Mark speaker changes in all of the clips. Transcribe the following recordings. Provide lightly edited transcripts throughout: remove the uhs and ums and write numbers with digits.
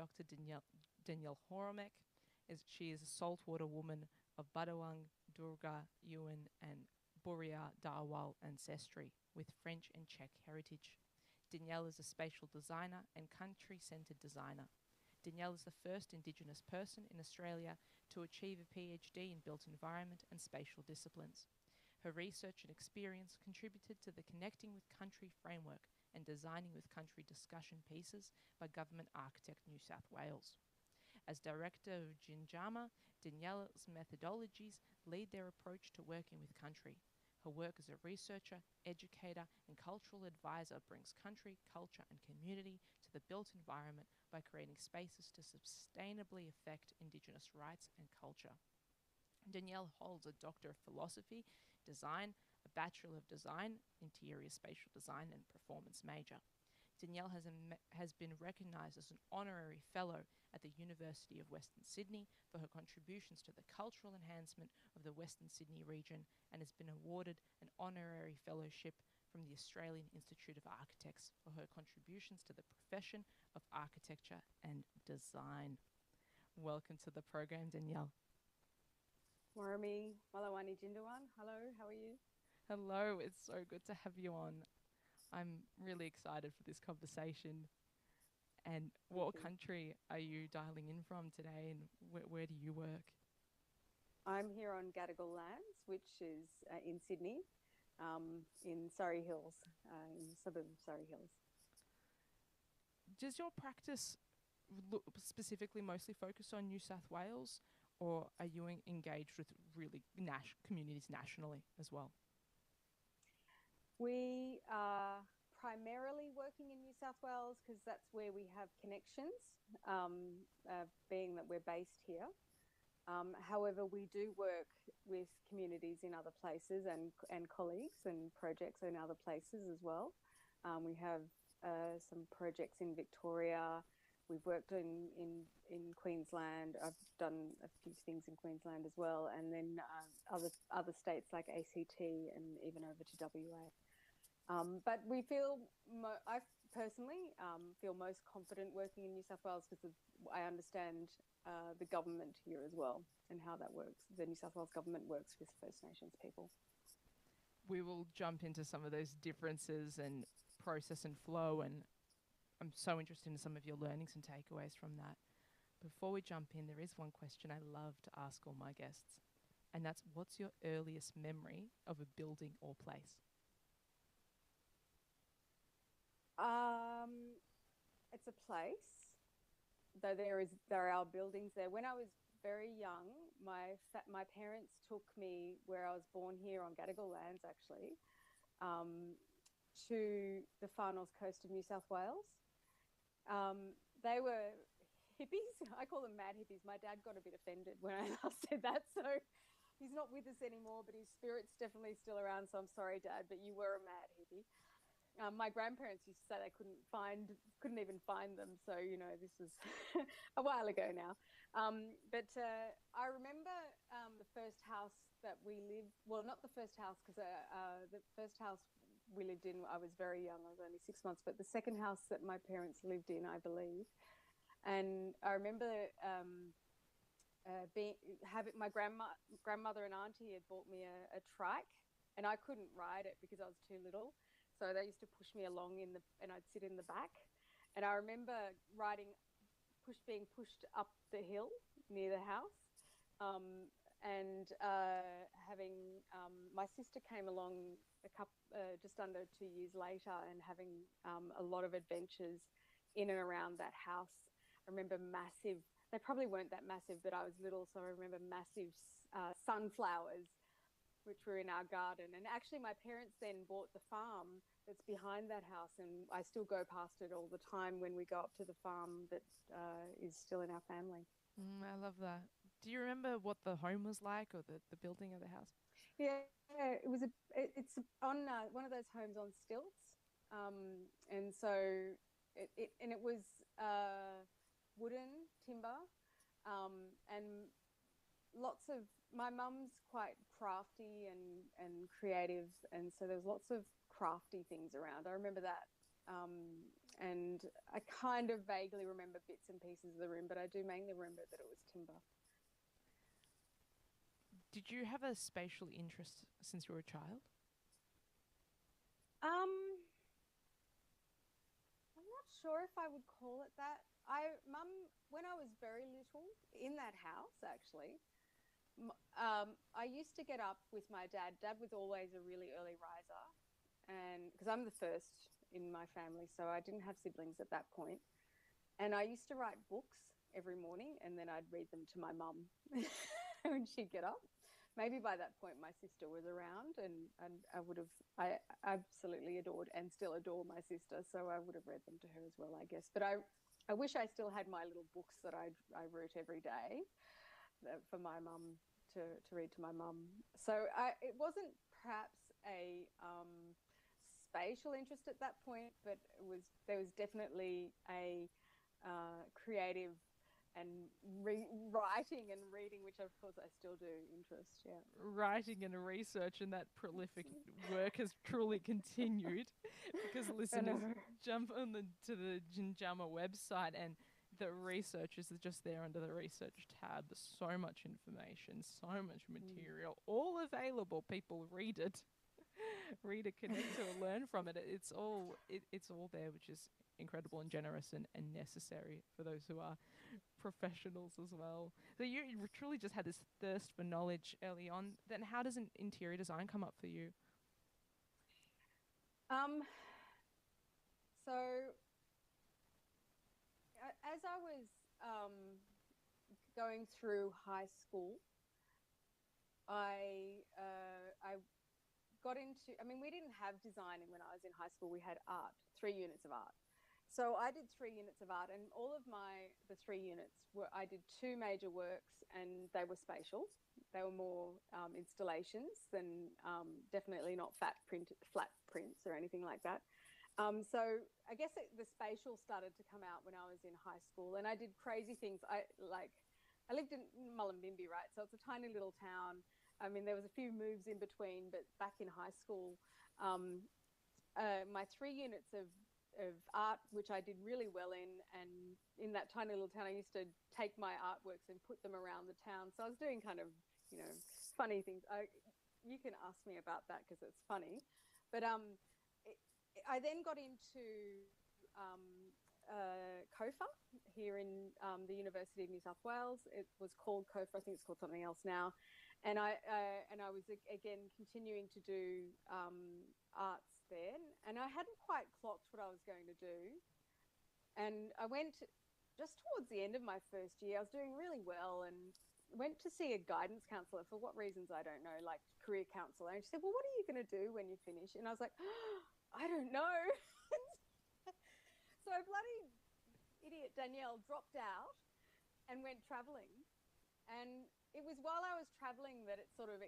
Speaker 1: Dr. Daniele Hromek. She is a saltwater woman of Badawang, Durga, Yuan, and Buria Darwal ancestry with French and Czech heritage. Danielle is a spatial designer and country-centred designer. Danielle is the first Indigenous person in Australia to achieve a PhD in built environment and spatial disciplines. Her research and experience contributed to the Connecting with Country framework and Designing with Country discussion pieces by Government Architect New South Wales. As Director of Jinjama, Danielle's methodologies lead their approach to working with country. Her work as a researcher, educator, and cultural advisor brings country, culture, and community to the built environment by creating spaces to sustainably affect Indigenous rights and culture. Danielle holds a Doctor of Philosophy, Design, a Bachelor of Design, Interior Spatial Design, and Performance major. Danielle has been recognised as an honorary fellow at the University of Western Sydney for her contributions to the cultural enhancement of the Western Sydney region and has been awarded an honorary fellowship from the Australian Institute of Architects for her contributions to the profession of architecture and design. Welcome to the program, Danielle.
Speaker 2: Morami Malawani Jindawan. Hello, how are you?
Speaker 1: Hello, it's so good to have you on. I'm really excited for this conversation. And what country are you dialing in from today, and where do you work?
Speaker 2: I'm here on Gadigal lands, which is in Sydney, in Surrey Hills, in the suburb of Surrey Hills.
Speaker 1: Does your practice specifically mostly focus on New South Wales, or are you engaged with really communities nationally as well?
Speaker 2: We are primarily working in New South Wales because that's where we have connections, being that we're based here. However, we do work with communities in other places and colleagues and projects in other places as well. We have some projects in Victoria. We've worked in Queensland. I've done a few things in Queensland as well, and then other states like ACT and even over to WA. But we I personally feel most confident working in New South Wales because I understand the government here as well and how that works. The New South Wales government works with First Nations people.
Speaker 1: We will jump into some of those differences and process and flow, and I'm so interested in some of your learnings and takeaways from that. Before we jump in, there is one question I love to ask all my guests, and that's, what's your earliest memory of a building or place?
Speaker 2: It's a place, though there are buildings there. When I was very young, my parents took me where I was born here on Gadigal lands, actually, to the far north coast of New South Wales. They were hippies. I call them mad hippies. My dad got a bit offended when I last said that, so he's not with us anymore, but his spirit's definitely still around, so I'm sorry, Dad, but you were a mad hippie. My grandparents used to say they couldn't even find them. So, this was a while ago now. But I remember the first house that we lived, well, not the first house, because the first house we lived in, I was very young, I was only 6 months, but the second house that my parents lived in, I believe. And I remember my grandmother and auntie had bought me a trike, and I couldn't ride it because I was too little. So they used to push me along and I'd sit in the back. And I remember being pushed up the hill near the house, and having my sister came along just under 2 years later, and having a lot of adventures in and around that house. I remember massive. They probably weren't that massive, but I was little, so I remember massive sunflowers, which were in our garden. And actually my parents then bought the farm that's behind that house, and I still go past it all the time when we go up to the farm that is still in our family.
Speaker 1: I love that. Do you remember what the home was like, or the building of the house?
Speaker 2: Yeah, it's on one of those homes on stilts, and so it was wooden timber, and lots of, my mum's quite crafty and creative, and so there's lots of crafty things around. I remember that, and and I kind of vaguely remember bits and pieces of the room, but I do mainly remember that it was timber.
Speaker 1: Did you have a spatial interest since you were a child?
Speaker 2: I'm not sure if I would call it that. Mum, when I was very little, in that house actually, I used to get up with my dad. Dad was always a really early riser, and because I'm the first in my family, so I didn't have siblings at that point. And I used to write books every morning, and then I'd read them to my mum when she'd get up. Maybe by that point my sister was around, and I absolutely adored and still adore my sister, so I would have read them to her as well, I guess. But I wish I still had my little books that I wrote every day for my mum to read to my mum. So it wasn't perhaps a spatial interest at that point, but there was definitely a creative and writing and reading, which of course I still do, interest. Yeah,
Speaker 1: Writing and research and that prolific work has truly continued, because listeners jump on to the Ginjama website, and the researchers are just there under the research tab. So much information, so much material, all available. People read it, connect to, learn from it. It's all there, which is incredible and generous and necessary for those who are professionals as well. So you truly just had this thirst for knowledge early on. Then how does an interior design come up for you?
Speaker 2: So as I was going through high school, I got into, I mean, we didn't have designing when I was in high school. We had art, 3 units of art. So I did 3 units of art, and all of the 3 units I did 2 major works, and they were spatial. They were more installations than definitely not flat prints or anything like that. So I guess the spatial started to come out when I was in high school, and I did crazy things. I lived in Mullumbimby, right? So it's a tiny little town. I mean, there was a few moves in between, but back in high school, my 3 units of art, which I did really well in, and in that tiny little town, I used to take my artworks and put them around the town. So I was doing kind of, funny things. You can ask me about that because it's funny. But I then got into COFA here in the University of New South Wales. It was called COFA. I think it's called something else now. And I was again continuing to do arts there, and I hadn't quite clocked what I was going to do. And I went just towards the end of my first year. I was doing really well, and went to see a guidance counsellor for what reasons I don't know, like career counsellor. And she said, "Well, what are you going to do when you finish?" And I was like, "I don't know." So bloody idiot Danielle dropped out and went travelling. And it was while I was traveling that it sort of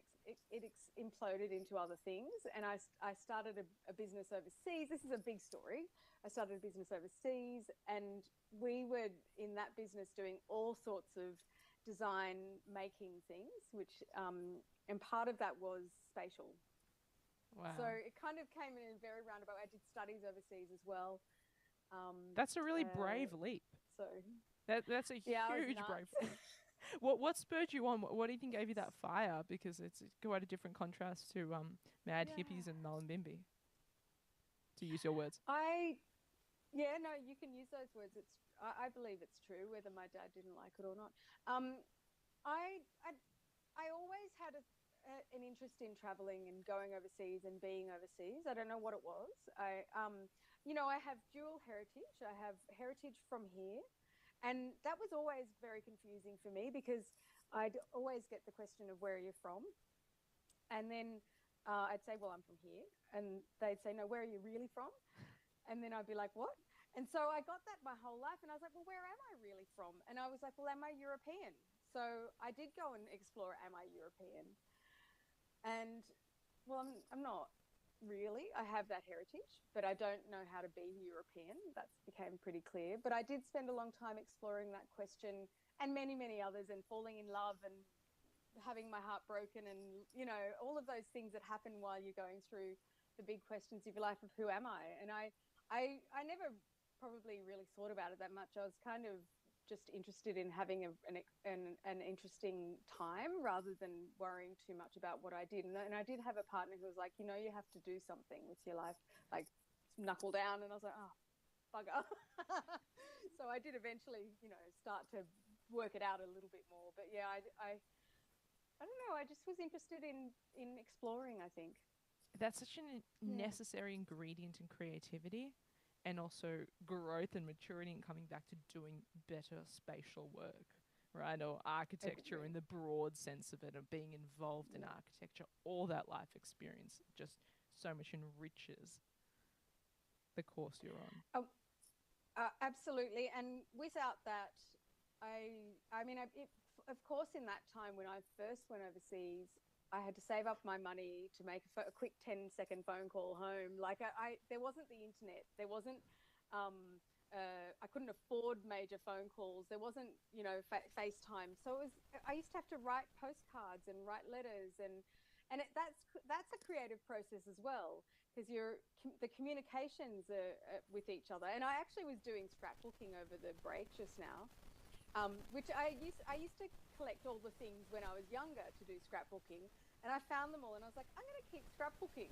Speaker 2: imploded into other things. And I started a business overseas. This is a big story. I started a business overseas, and we were in that business doing all sorts of design making things, which and part of that was spatial.
Speaker 1: Wow.
Speaker 2: So it kind of came in a very roundabout. I did studies overseas as well.
Speaker 1: That's a really brave leap.
Speaker 2: So
Speaker 1: that's a huge brave leap. What spurred you on? What do you think gave you that fire? Because it's quite a different contrast to Mad Hippies and Mullumbimby, to use your words.
Speaker 2: No, you can use those words. I believe it's true, whether my dad didn't like it or not. I always had an interest in traveling and going overseas and being overseas. I don't know what it was. I have dual heritage. I have heritage from here. And that was always very confusing for me, because I'd always get the question of, where are you from? And then I'd say, well, I'm from here. And they'd say, no, where are you really from? And then I'd be like, what? And so I got that my whole life. And I was like, well, where am I really from? And I was like, well, am I European? So I did go and explore, am I European? And, well, I'm not really. I have that heritage, but I don't know how to be European. That became pretty clear. But I did spend a long time exploring that question, and many, many others, and falling in love and having my heart broken, and, all of those things that happen while you're going through the big questions of your life of who am I? And I never probably really thought about it that much. I was kind of just interested in having an interesting time rather than worrying too much about what I did. And I did have a partner who was like, you know, you have to do something with your life, like knuckle down. And I was like, oh, bugger. So I did eventually, you know, start to work it out a little bit more. But yeah, I don't know. I just was interested in exploring, I think.
Speaker 1: That's such a necessary ingredient in creativity, and also growth and maturity, and coming back to doing better spatial work, right? Or architecture in the broad sense of it, or being involved in architecture. All that life experience just so much enriches the course you're on.
Speaker 2: Absolutely. And without that, I mean, of course, in that time when I first went overseas, I had to save up my money to make a quick 10-second phone call home. Like there wasn't the internet. There wasn't, I couldn't afford major phone calls. There wasn't, you know, FaceTime. So I used to have to write postcards and write letters, and that's a creative process as well, because the communications are with each other. And I actually was doing scrapbooking over the break just now, which I used to collect all the things when I was younger to do scrapbooking, and I found them all, and I was like, I'm going to keep scrapbooking.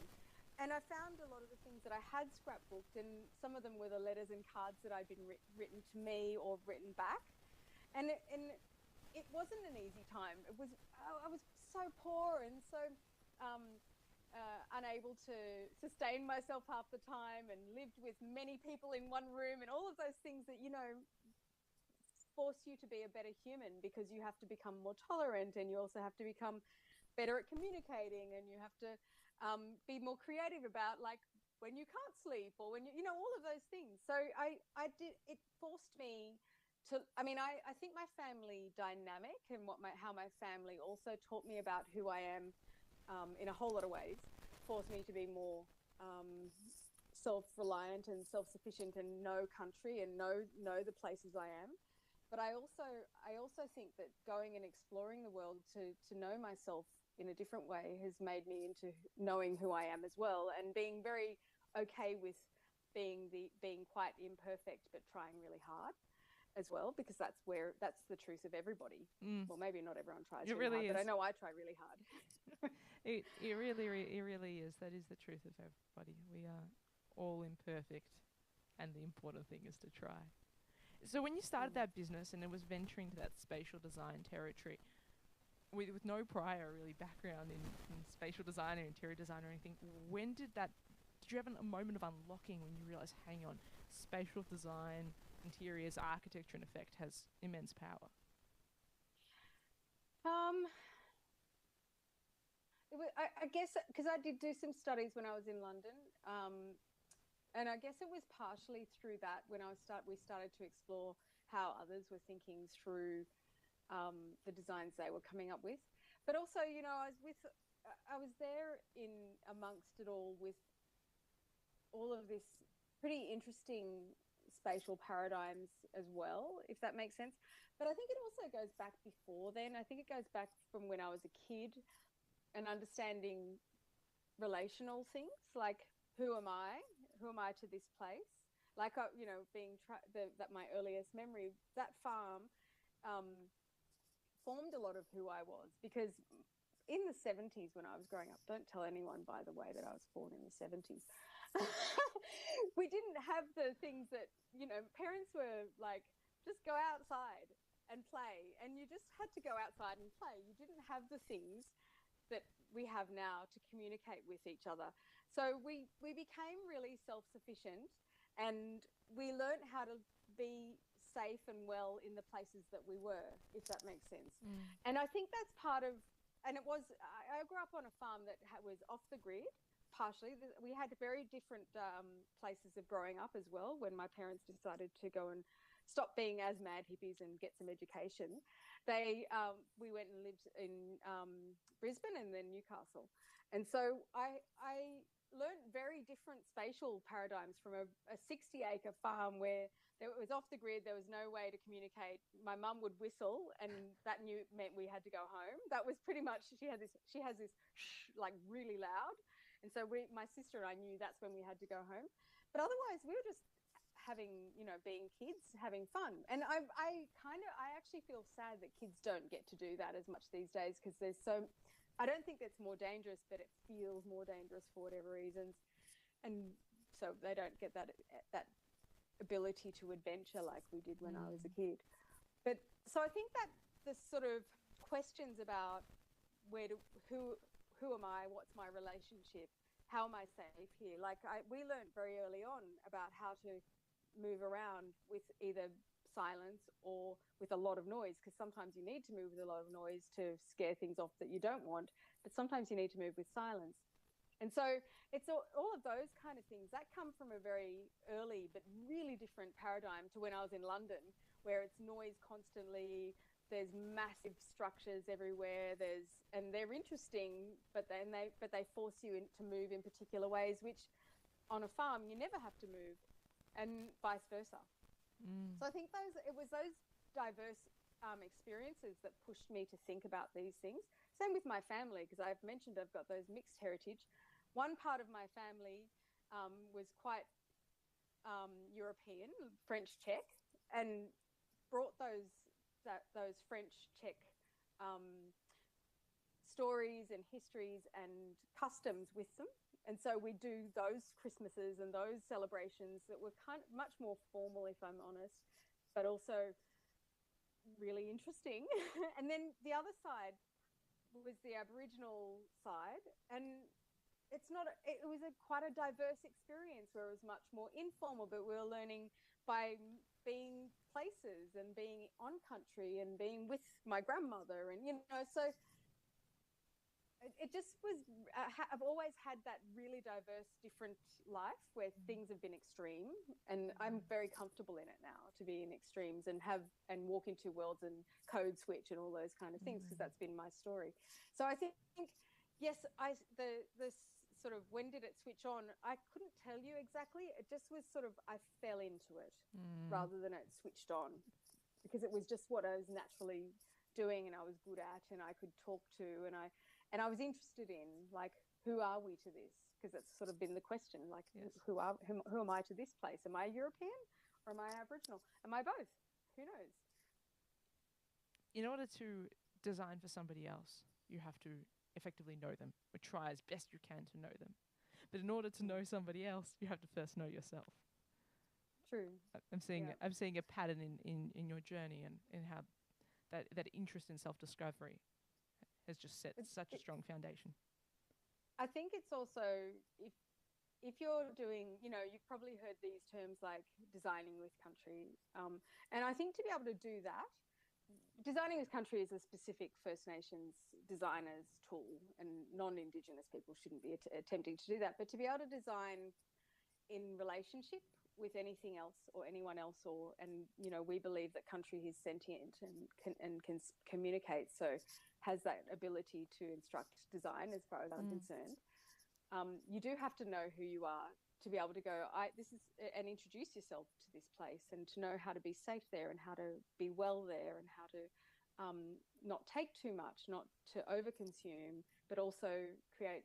Speaker 2: And I found a lot of the things that I had scrapbooked, and some of them were the letters and cards that I'd been written to me or written back. And it wasn't an easy time. I was so poor and so unable to sustain myself half the time, and lived with many people in one room, and all of those things that, you know, force you to be a better human, because you have to become more tolerant, and you also have to become better at communicating, and you have to be more creative about, like, when you can't sleep, or when you know, all of those things. So it forced me to, I mean, I think my family dynamic and how my family also taught me about who I am, in a whole lot of ways, forced me to be more self-reliant and self-sufficient, and know country, and know the places I am. But I also think that going and exploring the world to know myself in a different way has made me into knowing who I am as well, and being very okay with being quite imperfect, but trying really hard as well, because that's the truth of everybody. Well, maybe not everyone tries really hard, but I know I try really hard.
Speaker 1: It really is. That is the truth of everybody. We are all imperfect, and the important thing is to try. So when you started that business, and it was venturing to that spatial design territory, with no prior really background in spatial design or interior design or anything, did you have a moment of unlocking when you realized, hang on, spatial design, interiors, architecture in effect has immense power?
Speaker 2: I guess because I did do some studies when I was in London, and I guess it was partially through that when we started to explore how others were thinking through the designs they were coming up with. But also, you know, I was there in amongst it all, with all of this pretty interesting spatial paradigms as well, if that makes sense. But I think it also goes back before then. I think it goes back from when I was a kid, and understanding relational things, like, who am I? Who am I to this place? Like, you know, that my earliest memory, that farm formed a lot of who I was, because in the 70s when I was growing up, don't tell anyone, by the way, that I was born in the 70s. We didn't have the things that, you know, parents were like, just go outside and play, and you just had to go outside and play. You didn't have the things that we have now to communicate with each other. So we became really self-sufficient, and we learned how to be safe and well in the places that we were, if that makes sense. And I think that's part of, and it was, I grew up on a farm that was off the grid, partially. We had very different places of growing up as well, when my parents decided to go and stop being as mad hippies and get some education. We went and lived in Brisbane and then Newcastle. And so I learned very different spatial paradigms from a 60-acre farm where it was off the grid. There was no way to communicate. My mum would whistle, and that meant we had to go home. That was pretty much, she has this shh, like, really loud. And so my sister and I knew that's when we had to go home. But otherwise, we were just having, being kids, having fun. And I actually feel sad that kids don't get to do that as much these days, because I don't think it's more dangerous, but it feels more dangerous for whatever reasons. And so they don't get that ability to adventure like we did when I was a kid. But so I think that the sort of questions about who am I, what's my relationship, how am I safe here? Like we learned very early on about how to move around with either silence or with a lot of noise, because sometimes you need to move with a lot of noise to scare things off that you don't want, but sometimes you need to move with silence. And so it's all of those kind of things that come from a very early but really different paradigm to when I was in London, where it's noise constantly. There's massive structures everywhere. And they're interesting, but they force you to move in particular ways, which on a farm you never have to move, and vice versa. So I think it was those diverse experiences that pushed me to think about these things. Same with my family, because I've mentioned I've got those mixed heritage. One part of my family was quite European, French Czech, and brought those French Czech stories and histories and customs with them. And so we do those Christmases and those celebrations that were kind of much more formal, if I'm honest, but also really interesting. And then the other side was the Aboriginal side, and it was quite a diverse experience, where it was much more informal, but we were learning by being places and being on country and being with my grandmother. And, so it just was, I've always had that really diverse, different life where things have been extreme. And I'm very comfortable in it now, to be in extremes and walk into worlds and code switch and all those kind of things, because that's been my story. So I think, yes, the sort of, when did it switch on? I couldn't tell you exactly. It just was sort of, I fell into it rather than it switched on, because it was just what I was naturally doing and I was good at and I could talk to, and I was interested in, like, who are we to this? Because it's sort of been the question, like, yes. who am I to this place? Am I European or am I Aboriginal? Am I both? Who knows?
Speaker 1: In order to design for somebody else, you have to effectively know them, or try as best you can to know them. But in order to know somebody else, you have to first know yourself.
Speaker 2: True.
Speaker 1: I'm seeing a pattern in your journey, and in how that interest in self-discovery has just set such a strong foundation.
Speaker 2: I think it's also, if you're doing, you've probably heard these terms like designing with country. And I think to be able to do that, designing with country is a specific First Nations designer's tool, and non-Indigenous people shouldn't be attempting to do that. But to be able to design in relationship with anything else or anyone else, we believe that country is sentient and can communicate, so has that ability to instruct design, as far as I'm concerned. You do have to know who you are to be able to go, and introduce yourself to this place, and to know how to be safe there and how to be well there, and how to not take too much, not to overconsume, but also create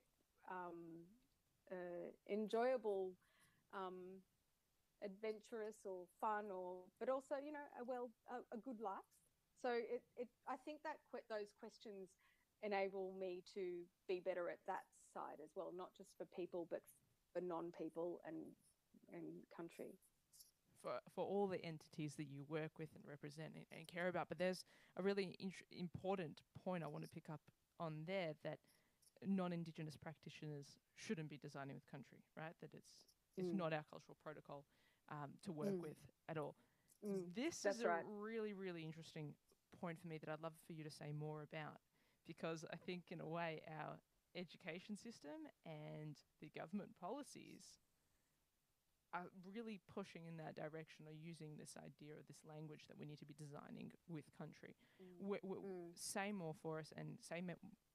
Speaker 2: enjoyable, adventurous or fun, but also, a good life. So I think that those questions enable me to be better at that side as well, not just for people, but for non-people and country.
Speaker 1: For all the entities that you work with and represent and care about. But there's a really important point I want to pick up on there, that non-Indigenous practitioners shouldn't be designing with country, right? That it's not our cultural protocol to work with at all. This is a really, really interesting point for me that I'd love for you to say more about, because I think in a way our education system and the government policies are really pushing in that direction, or using this idea of this language that we need to be designing with country. Say more for us, and say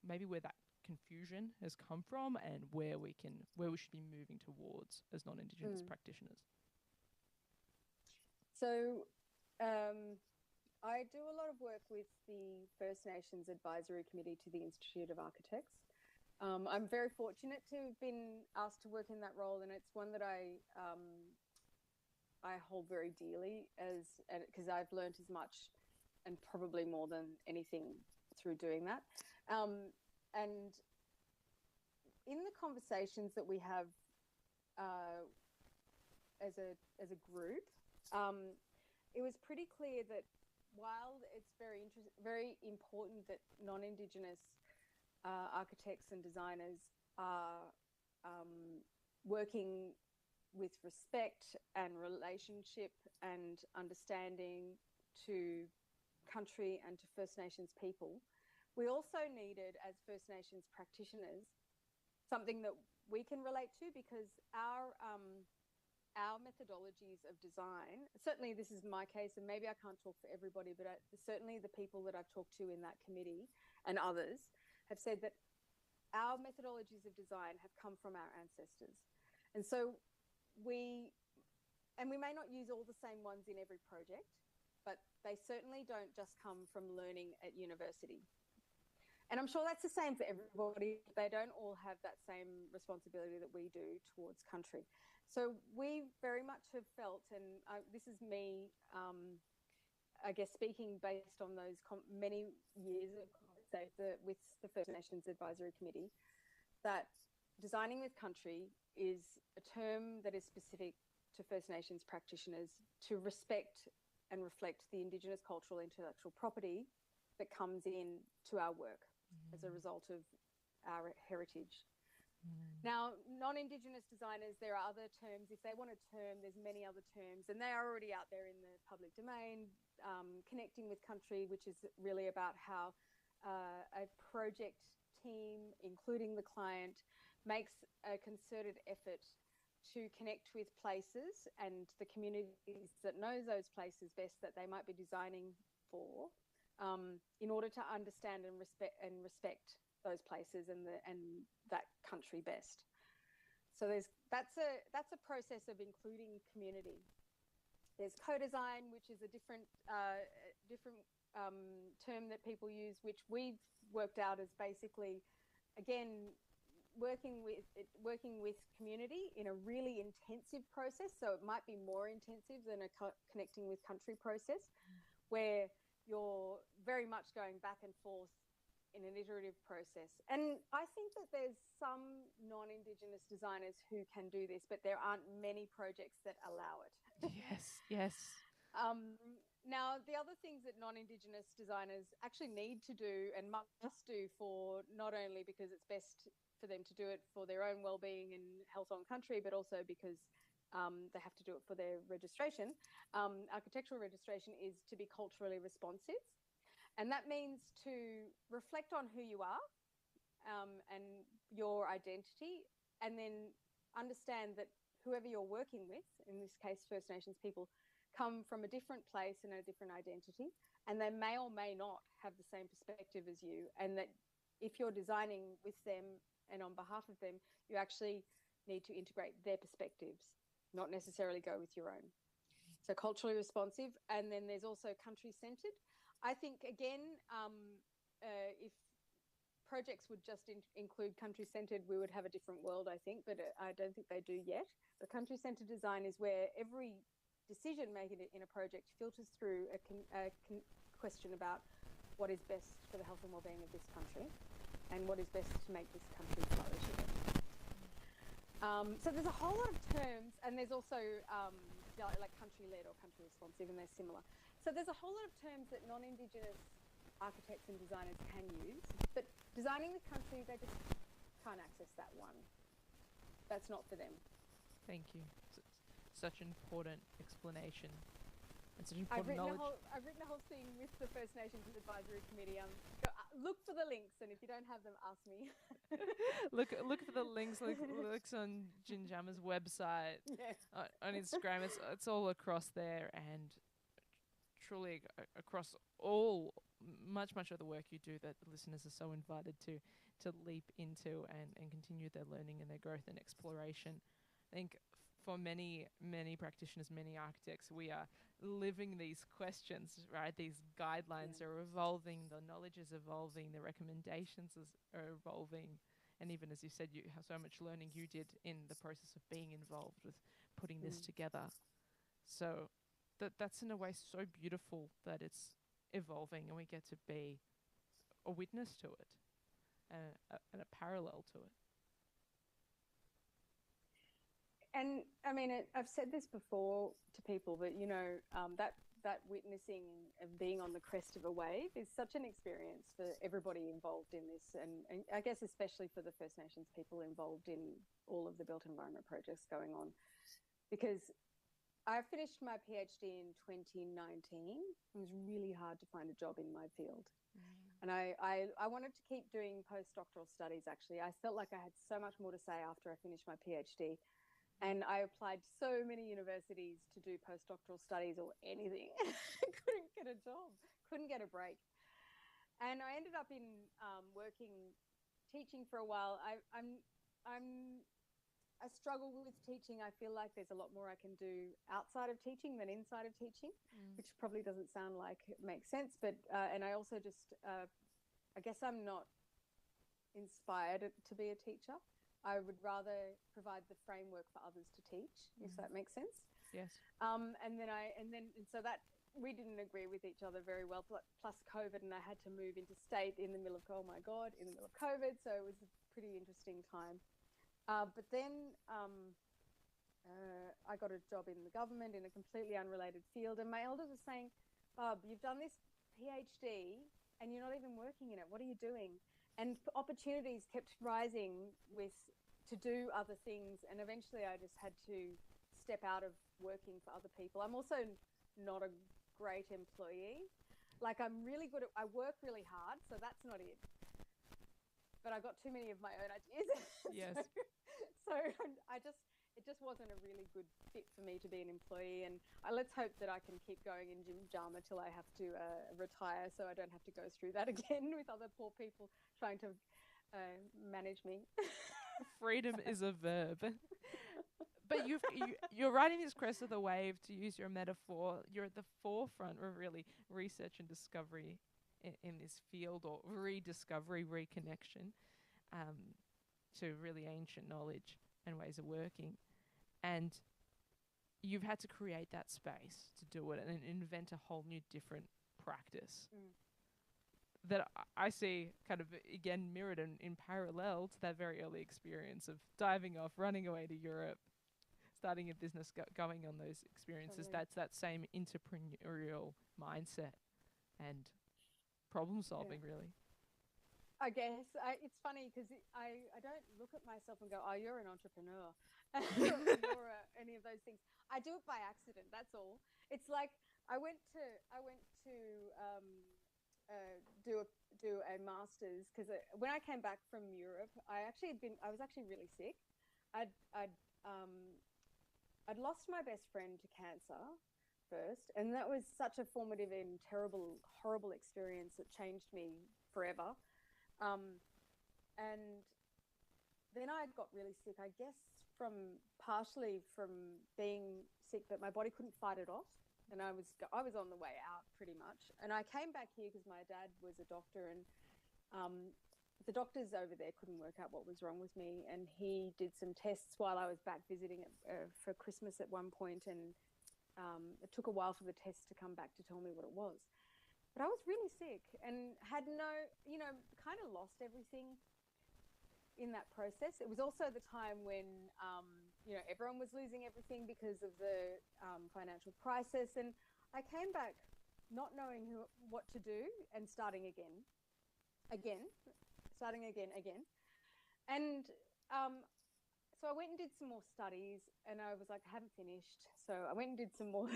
Speaker 1: maybe where that confusion has come from, and where we should be moving towards as non-Indigenous practitioners.
Speaker 2: So I do a lot of work with the First Nations Advisory Committee to the Institute of Architects. I'm very fortunate to have been asked to work in that role, and it's one that I I hold very dearly, because I've learned as much and probably more than anything through doing that. And in the conversations that we have as a group, it was pretty clear that while it's very important that non-Indigenous architects and designers are working with respect and relationship and understanding to country and to First Nations people, we also needed, as First Nations practitioners, something that we can relate to, because our methodologies of design, certainly this is my case, and maybe I can't talk for everybody, but certainly the people that I've talked to in that committee and others have said that our methodologies of design have come from our ancestors. And so we may not use all the same ones in every project, but they certainly don't just come from learning at university. And I'm sure that's the same for everybody. They don't all have that same responsibility that we do towards country. So we very much have felt, and this is me, I guess, speaking based on those many years of conversation with the First Nations Advisory Committee, that designing with country is a term that is specific to First Nations practitioners to respect and reflect the Indigenous cultural intellectual property that comes in to our work as a result of our heritage. Now, non-Indigenous designers, there are other terms. If they want a term, there's many other terms, and they are already out there in the public domain. Connecting with country, which is really about how a project team, including the client, makes a concerted effort to connect with places and the communities that know those places best that they might be designing for, in order to understand and respect those places and that country best. So that's a process of including community. There's co-design, which is a different term that people use, which we've worked out as basically, again, working with community in a really intensive process. So it might be more intensive than a connecting with country process, where you're very much going back and forth in an iterative process. And I think that there's some non-Indigenous designers who can do this, but there aren't many projects that allow it.
Speaker 1: Yes.
Speaker 2: Now, the other things that non-Indigenous designers actually need to do and must do, for not only because it's best for them to do it for their own well-being and health on country, but also because they have to do it for their registration, architectural registration, is to be culturally responsive. And that means to reflect on who you are and your identity, and then understand that whoever you're working with, in this case First Nations people, come from a different place and a different identity, and they may or may not have the same perspective as you, and that if you're designing with them and on behalf of them, you actually need to integrate their perspectives, not necessarily go with your own. So culturally responsive. And then there's also country-centered. I think, again, if projects would just include country-centered, we would have a different world, I think, but I don't think they do yet. But country-centered design is where every decision making in a project filters through a question about what is best for the health and well-being of this country and what is best to make this country flourish again. So there's a whole lot of terms, and there's also like country-led or country-responsive, and they're similar. So there's a whole lot of terms that non-Indigenous architects and designers can use, but designing with country, they just can't access that one. That's not for them.
Speaker 1: Thank you. Such an important explanation. And such important knowledge.
Speaker 2: I've written a whole thing with the First Nations Advisory Committee. Look for the links, and if you don't have them, ask me.
Speaker 1: look for the links. Links on Ginjama's website, on Instagram. It's all across there, and truly across all much of the work you do, that the listeners are so invited to leap into and continue their learning and their growth and exploration. I think for many practitioners, many architects, we are living these questions, right? These guidelines are evolving, the knowledge is evolving, the recommendations are evolving. And even as you said, you have so much learning you did in the process of being involved with putting this together. So that's in a way so beautiful that it's evolving and we get to be a witness to it and a parallel to it.
Speaker 2: And I mean, I've said this before to people, but that witnessing and being on the crest of a wave is such an experience for everybody involved in this, and I guess especially for the First Nations people involved in all of the built environment projects going on. Because I finished my PhD in 2019. It was really hard to find a job in my field. And I wanted to keep doing postdoctoral studies, actually. I felt like I had so much more to say after I finished my PhD. And I applied so many universities to do postdoctoral studies or anything. I couldn't get a job, couldn't get a break. And I ended up in teaching for a while. I struggle with teaching. I feel like there's a lot more I can do outside of teaching than inside of teaching, which probably doesn't sound like it makes sense. But and I also just, I guess I'm not inspired to be a teacher. I would rather provide the framework for others to teach, if that makes sense.
Speaker 1: Yes.
Speaker 2: And so that we didn't agree with each other very well. Plus COVID, and I had to move interstate in the middle of in the middle of COVID. So it was a pretty interesting time. But then I got a job in the government in a completely unrelated field, and my elders were saying, "Bob, you've done this PhD, and you're not even working in it. What are you doing?" And opportunities kept rising to do other things, and eventually I just had to step out of working for other people. I'm also not a great employee. Like, I'm really good I work really hard, so that's not it. But I got too many of my own ideas.
Speaker 1: Yes.
Speaker 2: so it just wasn't a really good fit for me to be an employee. And let's hope that I can keep going in Jim Jama till I have to retire, so I don't have to go through that again with other poor people trying to manage me.
Speaker 1: Freedom is a verb. But you're riding this crest of the wave, to use your metaphor. You're at the forefront of really research and discovery in this field, or rediscovery, reconnection to really ancient knowledge and ways of working. And you've had to create that space to do it and invent a whole new different practice that I see kind of, again, mirrored in parallel to that very early experience of diving off, running away to Europe, starting a business, going on those experiences. Totally. That's that same entrepreneurial mindset and problem solving, really.
Speaker 2: I guess it's funny because I don't look at myself and go, "Oh, you're an entrepreneur," or any of those things. I do it by accident. That's all. It's like I went to do a master's because when I came back from Europe, I was actually really sick. I'd lost my best friend to cancer first, and that was such a formative and terrible, horrible experience that changed me forever. And then I got really sick, I guess partially from being sick, but my body couldn't fight it off. And I was on the way out pretty much. And I came back here because my dad was a doctor, and the doctors over there couldn't work out what was wrong with me. And he did some tests while I was back visiting for Christmas at one point, and it took a while for the tests to come back to tell me what it was. But I was really sick and had kind of lost everything in that process. It was also the time when, everyone was losing everything because of the financial crisis. And I came back not knowing what to do and starting again. And so I went and did some more studies, and I was like, I haven't finished. So I went and did some more.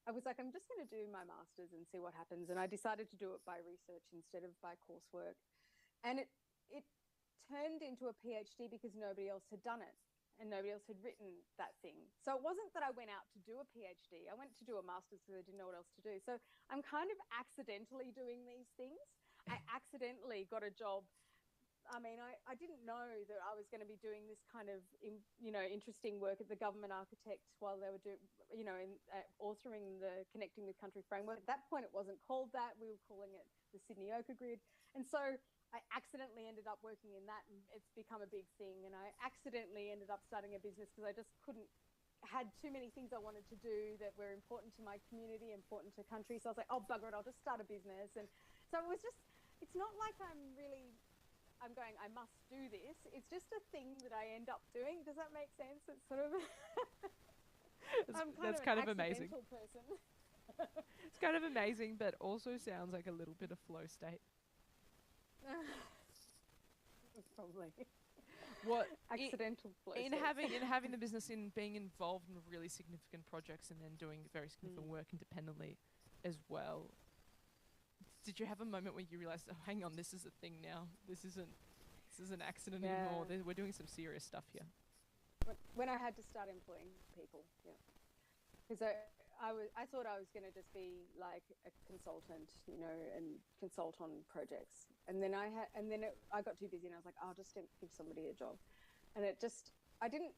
Speaker 2: I was like, I'm just going to do my master's and see what happens. And I decided to do it by research instead of by coursework. And it turned into a PhD because nobody else had done it and nobody else had written that thing. So it wasn't that I went out to do a PhD. I went to do a master's because I didn't know what else to do. So I'm kind of accidentally doing these things. I accidentally got a job. I mean, I didn't know that I was going to be doing this kind of, interesting work at the Government Architect while they were authoring the Connecting with Country framework. At that point, it wasn't called that. We were calling it the Sydney Ochre Grid. And so I accidentally ended up working in that, and it's become a big thing. And I accidentally ended up starting a business because I just couldn't had too many things I wanted to do that were important to my community, important to country. So I was like, oh, bugger it, I'll just start a business. And so it was just, it's not like I'm going, I must do this. It's just a thing that I end up doing. Does that make sense? It's sort of,
Speaker 1: That's kind of amazing.
Speaker 2: Person.
Speaker 1: It's kind of amazing, but also sounds like a little bit of flow state.
Speaker 2: Probably.
Speaker 1: What
Speaker 2: accidental flow
Speaker 1: in having the business, in being involved in really significant projects and then doing very significant work independently as well. Did you have a moment where you realized, oh, hang on, this is a thing now. This isn't accident anymore. We're doing some serious stuff here.
Speaker 2: When I had to start employing people, because I thought I was going to just be like a consultant, and consult on projects. And then I got too busy, and I was like, I'll just give somebody a job. And I didn't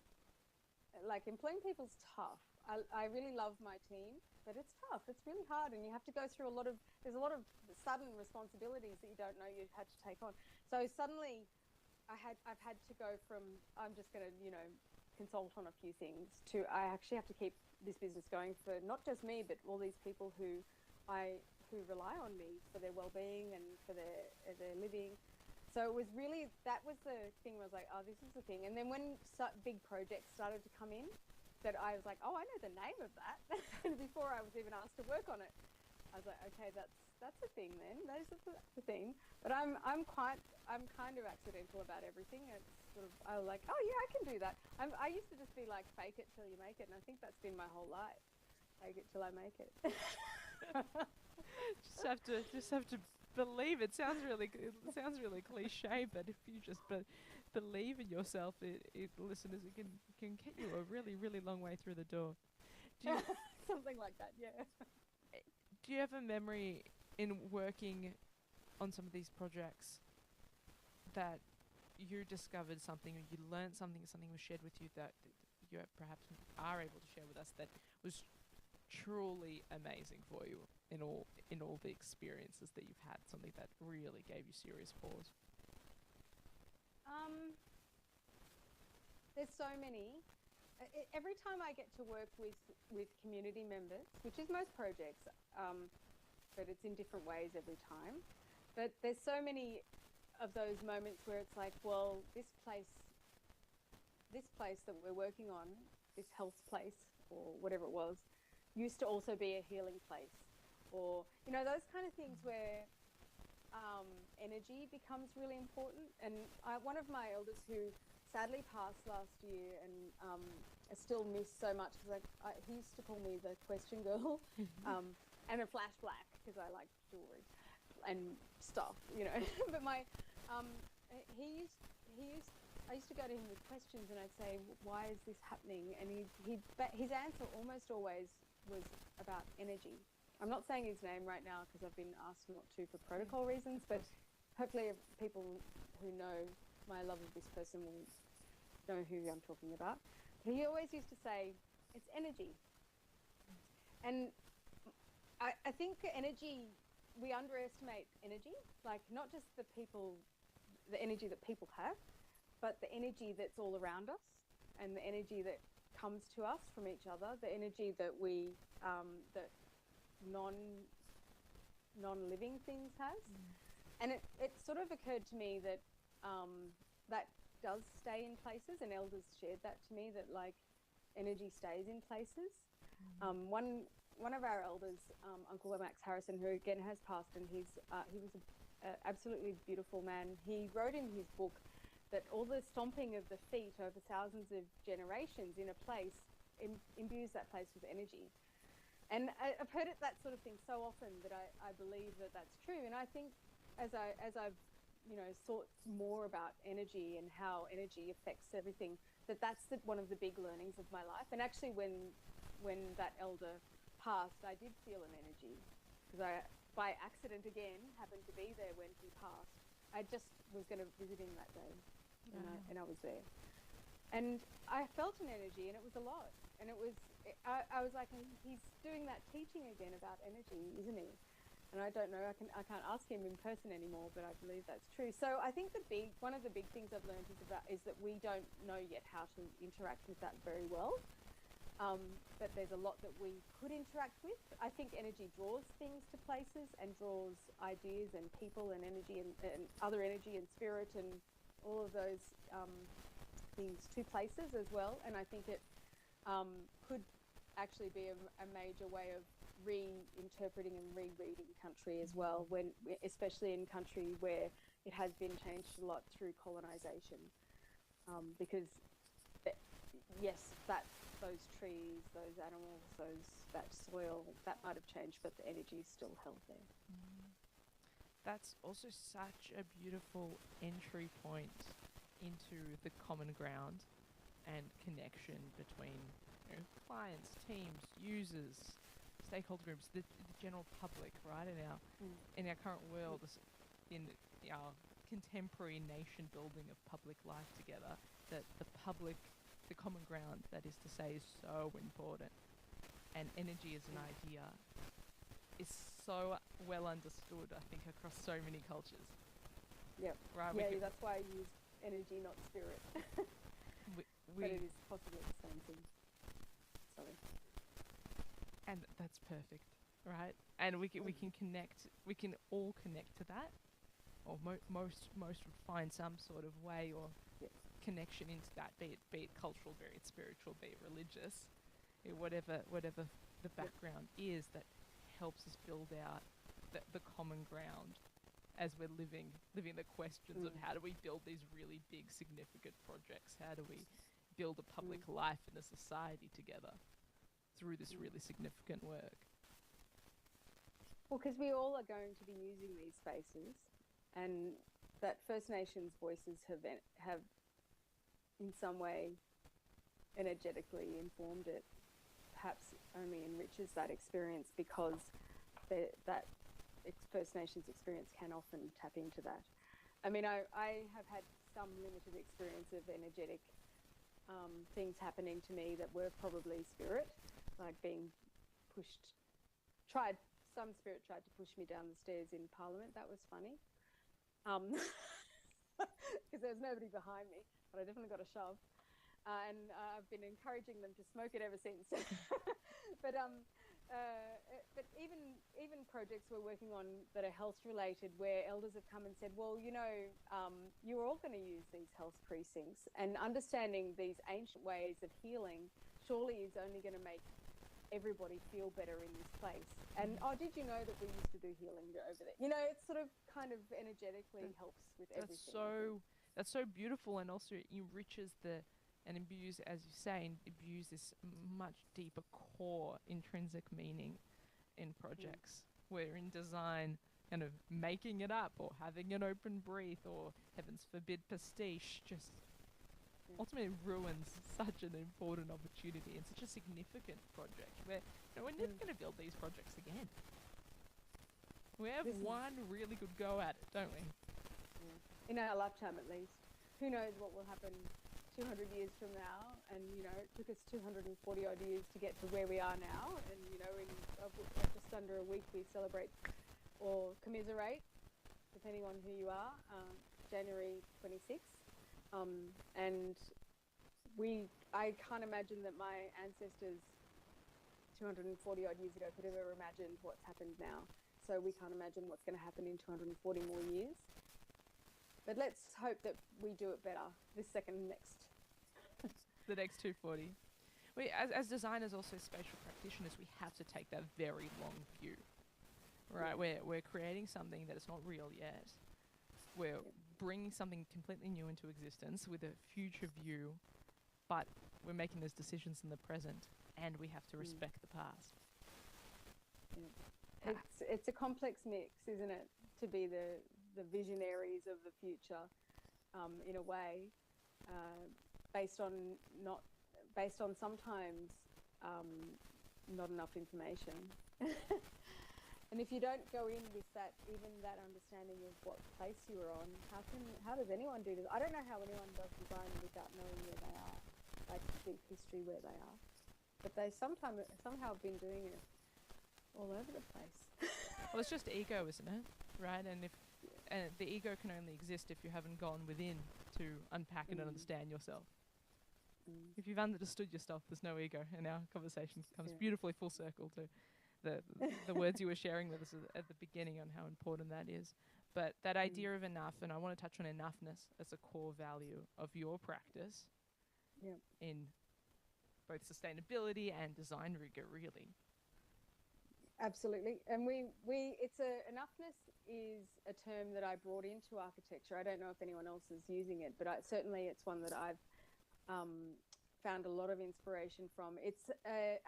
Speaker 2: like employing people's tough. I really love my team, but it's tough. It's really hard, and you have to go through there's a lot of sudden responsibilities that you don't know you had to take on. So suddenly I've had to go from, I'm just going to, consult on a few things, to I actually have to keep this business going for not just me, but all these people who rely on me for their well-being and for their living. So it was really, that was the thing where I was like, oh, this is the thing. And then when big projects started to come in, that I was like, oh, I know the name of that. And before I was even asked to work on it, I was like, okay, that's a thing then. That's the thing. But I'm kind of accidental about everything. It's sort of, I was like, oh yeah, I can do that. I used to just be like, fake it till you make it, and I think that's been my whole life. Fake it till I make it.
Speaker 1: just have to believe. It sounds really cliche, but if you just believe in yourself, listeners, it can get you a really, really long way through the door.
Speaker 2: Something like that, yeah.
Speaker 1: Do you have a memory in working on some of these projects that you discovered something, or you learned something was shared with you that you perhaps are able to share with us, that was truly amazing for you in all the experiences that you've had, something that really gave you serious pause?
Speaker 2: There's so many. Every time I get to work with community members, which is most projects, but it's in different ways every time. But there's so many of those moments where it's like, well, this place that we're working on, this health place or whatever it was, used to also be a healing place. Or, those kind of things where energy becomes really important. And one of my elders who sadly passed last year, and I still miss so much, because he used to call me the question girl, and a flash black, because I like jewelry and stuff, But I used to go to him with questions, and I'd say, why is this happening? And his answer almost always was about energy. I'm not saying his name right now because I've been asked not to for protocol reasons, but hopefully people who know my love of this person will know who I'm talking about. But he always used to say, it's energy. And I think energy, we underestimate energy, like not just the energy that people have, but the energy that's all around us, and the energy that comes to us from each other, the energy that that non-living things has. And it sort of occurred to me that that does stay in places, and elders shared that to me, that like energy stays in places. One of our elders, Uncle Max Harrison, who again has passed, and he was an absolutely beautiful man. He wrote in his book that all the stomping of the feet over thousands of generations in a place imbues that place with energy. And I've heard that sort of thing so often that I believe that that's true. And I think as I've thought more about energy and how energy affects everything, that's one of the big learnings of my life. And actually, when that elder passed, I did feel an energy, because I, by accident again, happened to be there when he passed. I just was going to visit him that day, and I was there. And I felt an energy, and it was a lot. And I was like, he's doing that teaching again about energy, isn't he? And I don't know, I can't ask him in person anymore, but I believe that's true. So I think one of the big things I've learned is that we don't know yet how to interact with that very well. but there's a lot that we could interact with. I think energy draws things to places and draws ideas and people and energy and other energy and spirit and all of those things to places as well. And I think it could actually be a major way of reinterpreting and rereading country as well, when especially in country where it has been changed a lot through colonization, because yes, those trees, those animals, that soil, that might have changed, but the energy is still held there.
Speaker 1: That's also such a beautiful entry point into the common ground and connection between, you know, clients, teams, users, stakeholder groups, the general public, right? In our current world, in our contemporary nation building of public life together, that the common ground, that is to say, is so important. And energy as an idea is so well understood, I think, across so many cultures.
Speaker 2: Yep.
Speaker 1: Right.
Speaker 2: Yeah, that's why I use energy, not spirit. But it is possibly the same thing. Sorry.
Speaker 1: And that's perfect, right? And we can connect. We can all connect to that, or most would find some sort of way or connection into that, be it cultural, be it spiritual, be it religious, whatever the background is that helps us build out the common ground as we're living the questions of how do we build these really big, significant projects? How do we build a public life and a society together through this really significant work?
Speaker 2: Well, because we all are going to be using these spaces, and that First Nations voices have in some way energetically informed it, perhaps only enriches that experience, because that First Nations experience can often tap into that. I mean, I have had some limited experience of energetic things happening to me that were probably spirit, like being some spirit tried to push me down the stairs in Parliament. That was funny. Because there was nobody behind me, but I definitely got a shove. And I've been encouraging them to smoke it ever since. But even projects we're working on that are health related, where elders have come and said, well, you know, you're all going to use these health precincts, and understanding these ancient ways of healing surely is only going to make everybody feel better in this place. And did you know that we used to do healing over there? You know, it sort of kind of energetically helps with everything.
Speaker 1: That's so beautiful, and also enriches and imbues, as you say, imbues this much deeper core intrinsic meaning in projects. Where in design, kind of making it up or having an open breath or, heavens forbid, pastiche just ultimately ruins such an important opportunity and such a significant project where, you know, we're never going to build these projects again. We have one really good go at it, don't we?
Speaker 2: In our lifetime, at least. Who knows what will happen 200 years from now? And, you know, it took us 240 odd years to get to where we are now. And, you know, in just under a week, we celebrate or commiserate, depending on who you are, January 26th. And I can't imagine that my ancestors 240 odd years ago could have ever imagined what's happened now. So we can't imagine what's going to happen in 240 more years. But let's hope that we do it better the next
Speaker 1: 240. As designers, also spatial practitioners, we have to take that very long view, right? We're creating something that is not real yet. We're bringing something completely new into existence with a future view, but we're making those decisions in the present, and we have to respect the past.
Speaker 2: It's a complex mix, isn't it? To be the visionaries of the future, in a way, based on sometimes not enough information. And if you don't go in with that understanding of what place you are on, how does anyone do this? I don't know how anyone does design without knowing where they are, like deep history where they are. But they somehow have been doing it all over the place.
Speaker 1: Well, it's just ego, isn't it? Right? And the ego can only exist if you haven't gone within to unpack it and understand yourself. If you've understood your stuff, there's no ego, and our conversation comes beautifully full circle to the words you were sharing with us at the beginning on how important that is. But that idea of enough, and I want to touch on enoughness as a core value of your practice in both sustainability and design rigor, really.
Speaker 2: Absolutely. And enoughness is a term that I brought into architecture. I don't know if anyone else is using it, but certainly it's one that I've found a lot of inspiration from. It's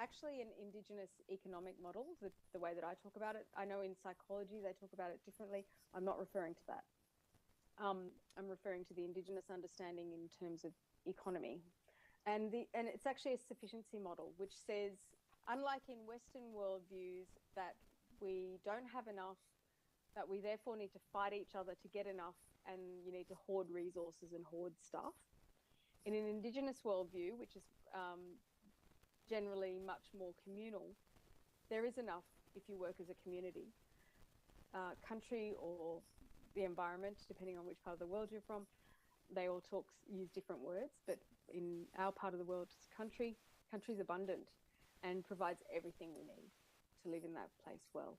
Speaker 2: actually an Indigenous economic model, the way that I talk about it. I know in psychology they talk about it differently. I'm not referring to that. I'm referring to the Indigenous understanding in terms of economy. And it's actually a sufficiency model, which says, unlike in Western worldviews, that we don't have enough, that we therefore need to fight each other to get enough, and you need to hoard resources and hoard stuff. In an Indigenous worldview, which is generally much more communal, there is enough if you work as a community. Country or the environment, depending on which part of the world you're from, they all use different words, but in our part of the world, country's abundant and provides everything we need to live in that place well.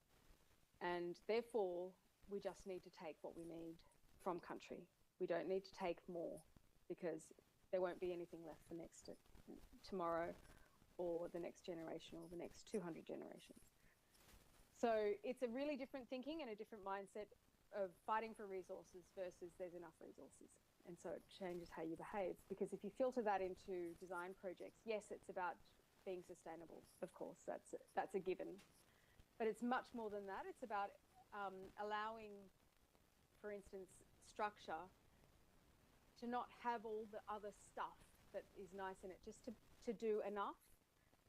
Speaker 2: And therefore, we just need to take what we need from country. We don't need to take more, because there won't be anything left for tomorrow or the next generation or the next 200 generations. So it's a really different thinking and a different mindset of fighting for resources versus there's enough resources. And so it changes how you behave, because if you filter that into design projects, yes, it's about being sustainable, of course, that's a given. But it's much more than that. It's about allowing, for instance, structure to not have all the other stuff that is nice in it, just to do enough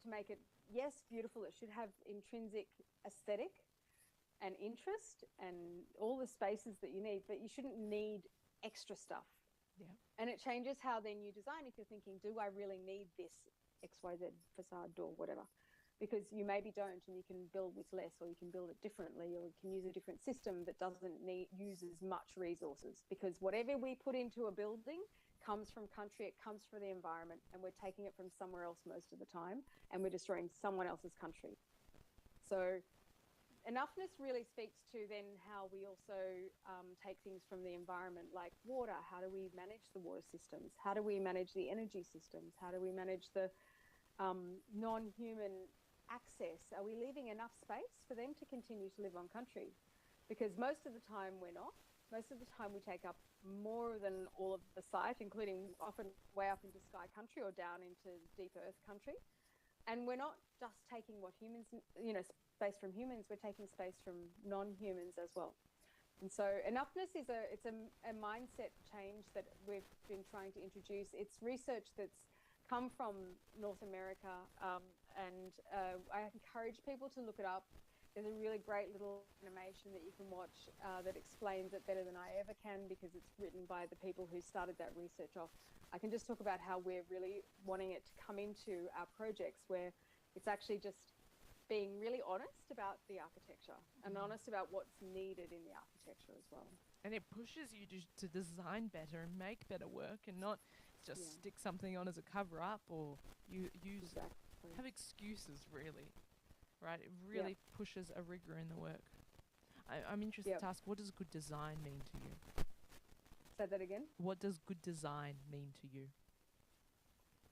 Speaker 2: to make it, yes, beautiful. It should have intrinsic aesthetic and interest and all the spaces that you need, but you shouldn't need extra stuff.
Speaker 1: Yeah.
Speaker 2: And it changes how then you design. If you're thinking, do I really need this XYZ facade door, whatever? Because you maybe don't, and you can build with less, or you can build it differently, or you can use a different system that doesn't use as much resources. Because whatever we put into a building comes from country, it comes from the environment, and we're taking it from somewhere else most of the time, and we're destroying someone else's country. So enoughness really speaks to then how we also take things from the environment, like water. How do we manage the water systems? How do we manage the energy systems? How do we manage the non-human access? Are we leaving enough space for them to continue to live on country? Because most of the time we're not. Most of the time we take up more than all of the site, including often way up into sky country or down into deep earth country. And we're not just taking what humans, space from humans, we're taking space from non-humans as well. And so enoughness is a mindset change that we've been trying to introduce. It's research that's come from North America, and I encourage people to look it up. There's a really great little animation that you can watch that explains it better than I ever can, because it's written by the people who started that research off. I can just talk about how we're really wanting it to come into our projects, where it's actually just being really honest about the architecture and honest about what's needed in the architecture as well.
Speaker 1: And it pushes you to design better and make better work, and not just stick something on as a cover-up, or have excuses, really. Right, it really pushes a rigor in the work. I'm interested to ask, what does good design mean to you?
Speaker 2: Say that again?
Speaker 1: What does good design mean to you?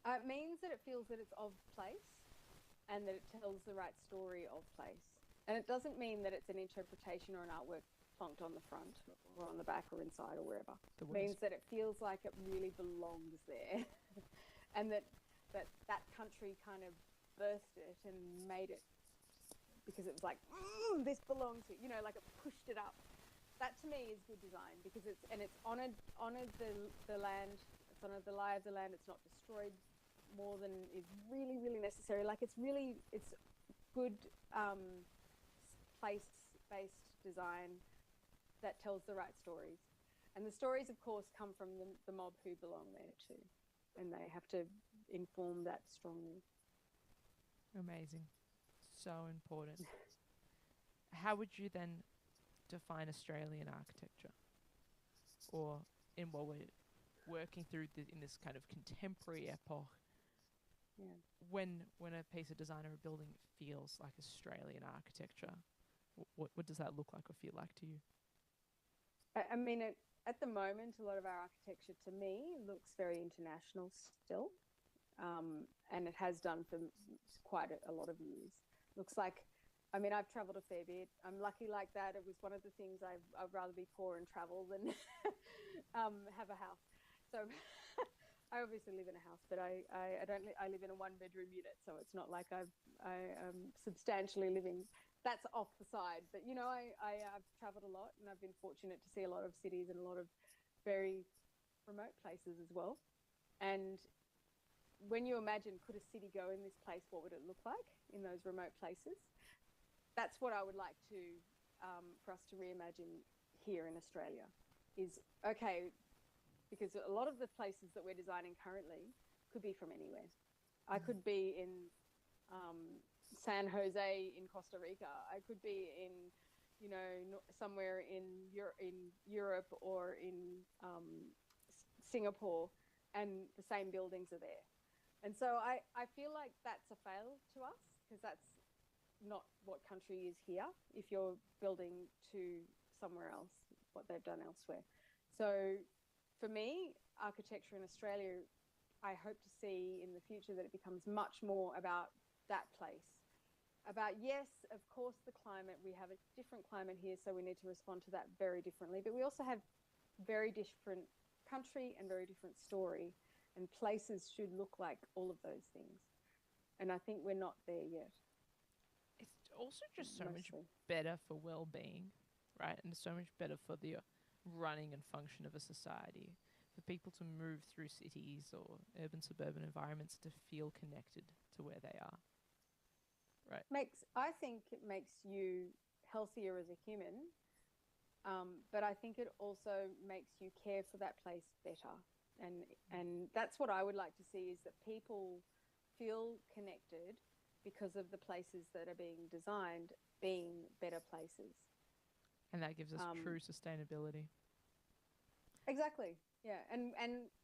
Speaker 2: It means that it feels that it's of place, and that it tells the right story of place. And it doesn't mean that it's an interpretation or an artwork plonked on the front or on the back or inside or wherever. It means that it feels like it really belongs there, and that country kind of birthed it and made it, because it was like, this belongs here, like it pushed it up. That to me is good design, because it's honored the land, it's honored the lie of the land, it's not destroyed more than is really, really necessary. Like it's good place-based design that tells the right stories. And the stories, of course, come from the mob who belong there too, and they have to inform that strongly.
Speaker 1: Amazing. So important. How would you then define Australian architecture, or in what we're working through in this kind of contemporary epoch,
Speaker 2: Yeah.
Speaker 1: When a piece of design or a building feels like Australian architecture, what does that look like or feel like to you?
Speaker 2: I mean, at the moment, a lot of our architecture to me looks very international still, and it has done for quite a lot of years. Looks like, I mean, I've traveled a fair bit. I'm lucky like that. It was one of the things I'd rather be poor and travel than have a house. So I obviously live in a house, but I don't. I live in a 1-bedroom unit, so it's not like I'm substantially living. That's off the side, but you know, I've traveled a lot, and I've been fortunate to see a lot of cities and a lot of very remote places as well. And when you imagine, could a city go in this place? What would it look like in those remote places? That's what I would like to for us to reimagine here in Australia. Is okay, because a lot of the places that we're designing currently could be from anywhere. I could be in San Jose in Costa Rica. I could be in, you know, somewhere in Europe or in Singapore, and the same buildings are there. And so I feel like that's a fail to us, because that's not what country is here if you're building to somewhere else, what they've done elsewhere. So for me, architecture in Australia, I hope to see in the future that it becomes much more about that place. About, yes, of course, the climate. We have a different climate here, so we need to respond to that very differently. But we also have very different country and very different story, and places should look like all of those things. And I think we're not there yet.
Speaker 1: It's also just so much
Speaker 2: Mostly.
Speaker 1: better for well-being, right? And so much better for the running and function of a society, for people to move through cities or urban suburban environments to feel connected to where they are, right?
Speaker 2: I think it makes you healthier as a human, but I think it also makes you care for that place better. And that's what I would like to see, is that people feel connected because of the places that are being designed being better places.
Speaker 1: And that gives us true sustainability.
Speaker 2: Exactly. Yeah. And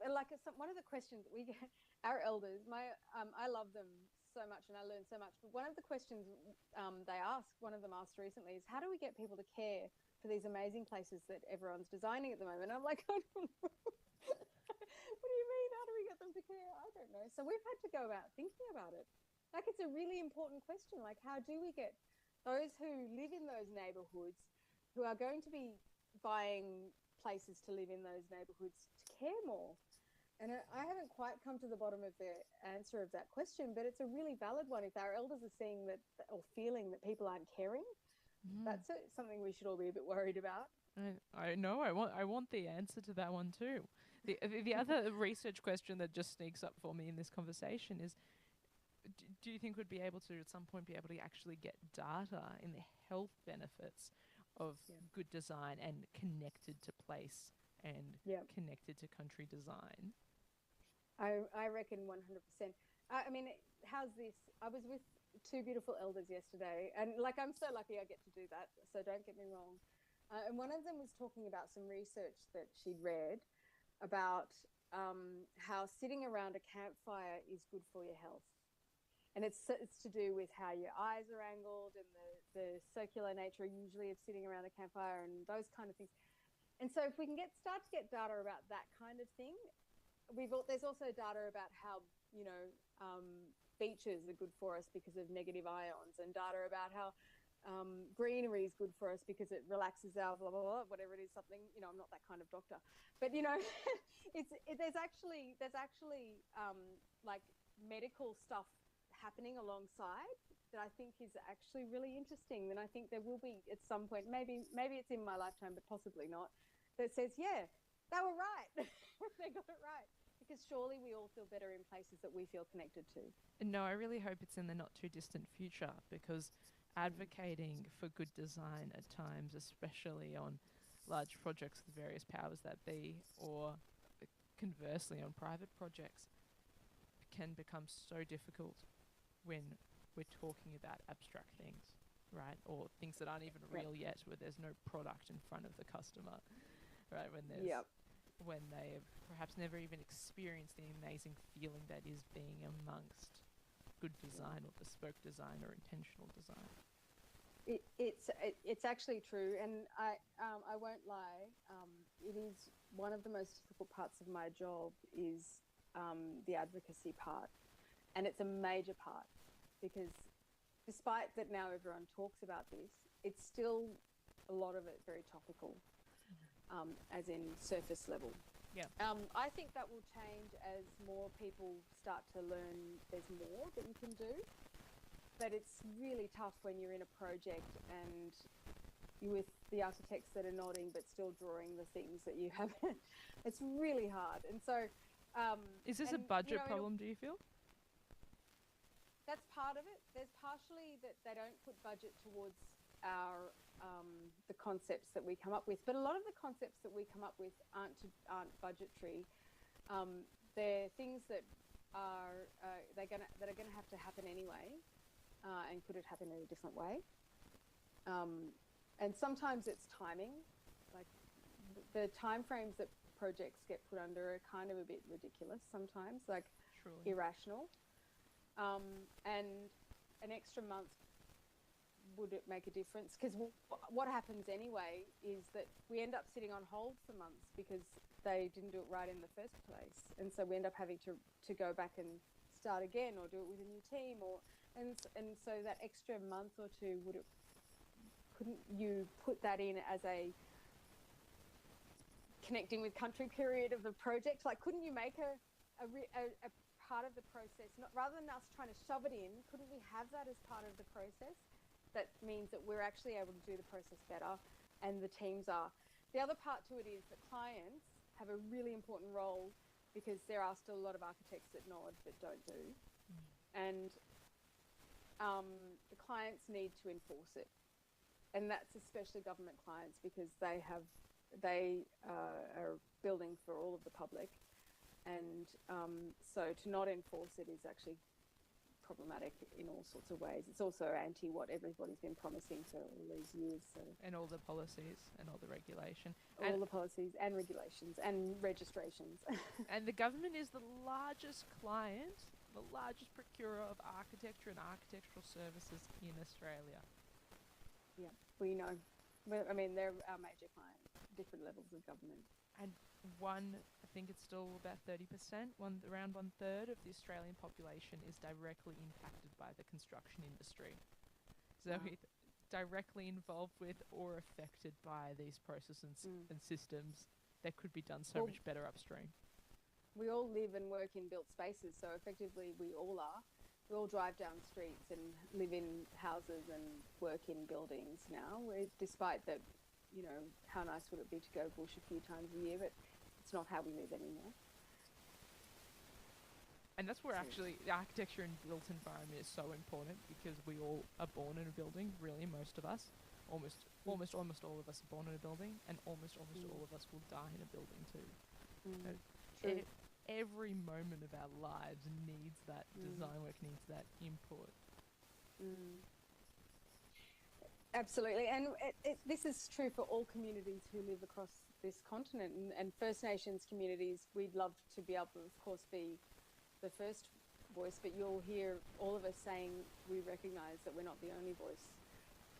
Speaker 2: like one of the questions we get, our elders, I love them so much, and I learn so much. But one of the questions one of them asked recently, is how do we get people to care for these amazing places that everyone's designing at the moment? I'm like, I don't know. What do you mean? How do we get them to care? I don't know. So we've had to go about thinking about it. Like, it's a really important question. Like, how do we get those who live in those neighborhoods, who are going to be buying places to live in those neighborhoods, to care more? And I haven't quite come to the bottom of the answer of that question, but it's a really valid one. If our elders are seeing that or feeling that people aren't caring, that's something we should all be a bit worried about.
Speaker 1: I know. I want the answer to that one too. The other research question that just sneaks up for me in this conversation is, do you think we'd be able to at some point be able to actually get data in the health benefits of good design and connected to place and connected to country design?
Speaker 2: I reckon 100%. I mean, how's this? I was with two beautiful elders yesterday, and like, I'm so lucky I get to do that, so don't get me wrong. And one of them was talking about some research that she'd read about how sitting around a campfire is good for your health. And it's to do with how your eyes are angled, and the circular nature usually of sitting around a campfire and those kind of things. And so if we can start to get data about that kind of thing, there's also data about how, you know, beaches are good for us because of negative ions, and data about how greenery is good for us because it relaxes our blah, blah, blah, whatever it is, something, you know, I'm not that kind of doctor. But, you know, there's actually like medical stuff happening alongside that I think is actually really interesting. And I think there will be at some point, maybe it's in my lifetime, but possibly not, that says, yeah, they were right. They got it right. Because surely we all feel better in places that we feel connected to.
Speaker 1: No, I really hope it's in the not too distant future, because advocating for good design at times, especially on large projects with various powers that be, or conversely on private projects, can become so difficult when we're talking about abstract things, right? Or things that aren't even real yet, where there's no product in front of the customer, right? When they've perhaps never even experienced the amazing feeling that is being amongst good design or bespoke design or intentional design.
Speaker 2: It's actually true, and I won't lie. It is one of the most difficult parts of my job is the advocacy part, and it's a major part because despite that now everyone talks about this, it's still a lot of it very topical, as in surface level.
Speaker 1: Yeah.
Speaker 2: I think that will change as more people start to learn there's more that you can do. But it's really tough when you're in a project and you're with the architects that are nodding but still drawing the things that you haven't. It's really hard. And so...
Speaker 1: is this a budget problem, do you feel?
Speaker 2: That's part of it. There's partially that they don't put budget towards our the concepts that we come up with, but a lot of the concepts that we come up with aren't budgetary. They're things that are gonna have to happen anyway, and could it happen in a different way? And sometimes it's timing, like the time frames that projects get put under are kind of a bit ridiculous sometimes, like
Speaker 1: Truly.
Speaker 2: irrational. And an extra month, would it make a difference? Because what happens anyway is that we end up sitting on hold for months because they didn't do it right in the first place, and so we end up having to go back and start again or do it with a new team, and so that extra month or two, couldn't you put that in as a connecting with country period of the project? Like, couldn't you make a part of the process, rather than us trying to shove it in, couldn't we have that as part of the process? That means that we're actually able to do the process better, and the teams are. The other part to it is that clients have a really important role, because there are still a lot of architects that nod but don't do. And the clients need to enforce it. And that's especially government clients, because they are building for all of the public. And so to not enforce it is actually problematic in all sorts of ways. It's also anti what everybody's been promising for all these years. So.
Speaker 1: And all the policies and all the regulation.
Speaker 2: All the policies and regulations and registrations.
Speaker 1: And the government is the largest client, the largest procurer of architecture and architectural services in Australia.
Speaker 2: Yeah, we know. I mean, they're our major client, different levels of government.
Speaker 1: And I think it's still about 30%, around 1/3 of the Australian population is directly impacted by the construction industry. So it's directly involved with or affected by these processes and systems that could be done so much better upstream.
Speaker 2: We all live and work in built spaces, so effectively we all are. We all drive down streets and live in houses and work in buildings now, despite that, how nice would it be to go bush a few times a year, but it's not how we live anymore.
Speaker 1: And that's where actually the architecture and built environment is so important, because we all are born in a building, really, most of us. Almost all of us are born in a building, and almost all of us will die in a building too. Every moment of our lives needs that design work, needs that input.
Speaker 2: Absolutely, and this is true for all communities who live across this continent, and First Nations communities. We'd love to be able to, of course, be the first voice, but you'll hear all of us saying we recognise that we're not the only voice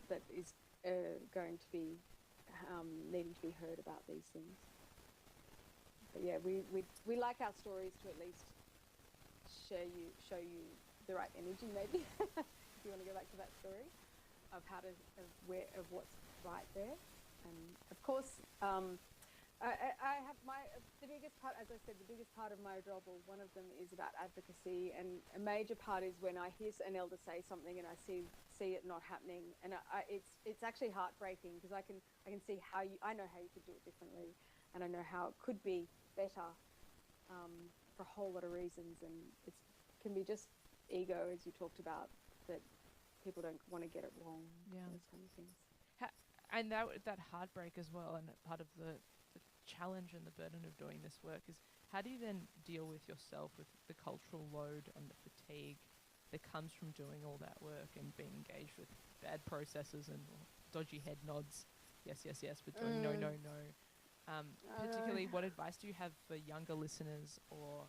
Speaker 2: that is going to be needing to be heard about these things. But yeah, we like our stories to at least show you the right energy, maybe. If you want to go back to that story of of what's right there. And of course, I have the biggest part, as I said, the biggest part of my job, or one of them, is about advocacy. And a major part is when I hear an elder say something and I see it not happening, and it's actually heartbreaking, because I can see I know how you could do it differently, and I know how it could be better for a whole lot of reasons. And it can be just ego, as you talked about, that people don't want to get it wrong.
Speaker 1: Yeah,
Speaker 2: those kind of things.
Speaker 1: And that heartbreak as well, and part of the challenge and the burden of doing this work is, how do you then deal with yourself, with the cultural load and the fatigue that comes from doing all that work and being engaged with bad processes and dodgy head nods, yes, but doing no. Particularly, what advice do you have for younger listeners or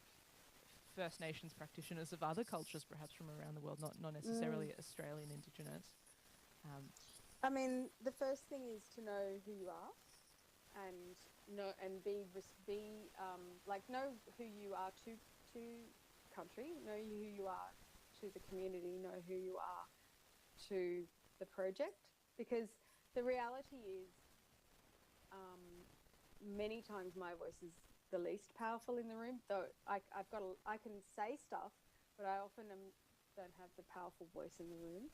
Speaker 1: First Nations practitioners of other cultures, perhaps from around the world, not necessarily Australian Indigenous.
Speaker 2: I mean, the first thing is to know who you are, and know and be like know who you are to country, know who you are to the community, know who you are to the project, because the reality is many times my voice is the least powerful in the room, though I can say stuff, but I often don't have the powerful voice in the room.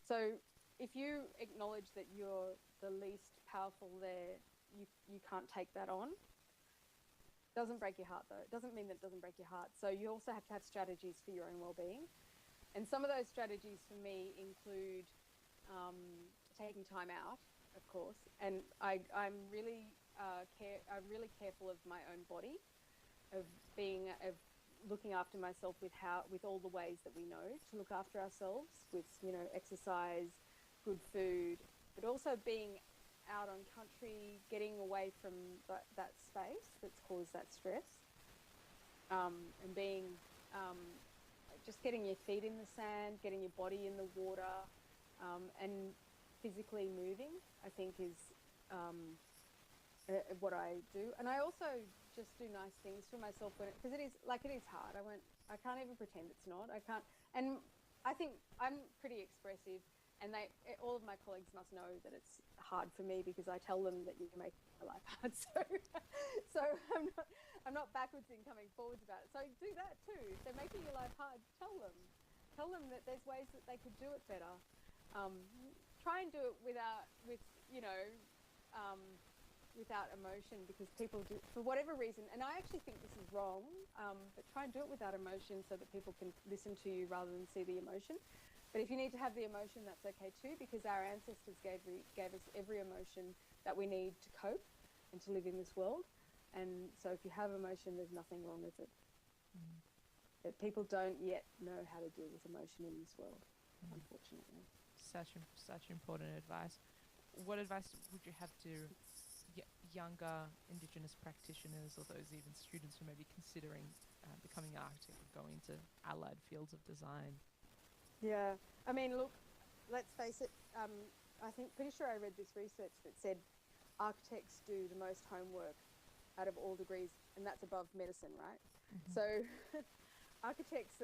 Speaker 2: So if you acknowledge that you're the least powerful there, you can't take that on. Doesn't break your heart, though. It doesn't mean that it doesn't break your heart. So you also have to have strategies for your own well-being. And some of those strategies for me include taking time out, of course. And I'm really careful of my own body, of looking after myself with all the ways that we know to look after ourselves, with exercise, good food, but also being out on country, getting away from that space that's caused that stress, and being just getting your feet in the sand, getting your body in the water, and physically moving, I think is what I do. And I also just do nice things for myself because it is hard. I can't even pretend it's not. I can't. And I think I'm pretty expressive, and all of my colleagues must know that it's hard for me because I tell them that you make my life hard. So I'm not backwards in coming forwards about it. So do that too. If they're making your life hard, tell them that there's ways that they could do it better. Try and do it without emotion, because people do for whatever reason, and I actually think this is wrong, but try and do it without emotion so that people can listen to you rather than see the emotion. But if you need to have the emotion, that's okay too, because our ancestors gave us every emotion that we need to cope and to live in this world. And so if you have emotion, there's nothing wrong with it. But people don't yet know how to deal with emotion in this world, unfortunately.
Speaker 1: Such important advice. What advice would you have to younger Indigenous practitioners, or those even students who may be considering becoming an architect or going into allied fields of design?
Speaker 2: Yeah, I mean, look, let's face it. Pretty sure I read this research that said architects do the most homework out of all degrees, and that's above medicine, right? Mm-hmm. So architects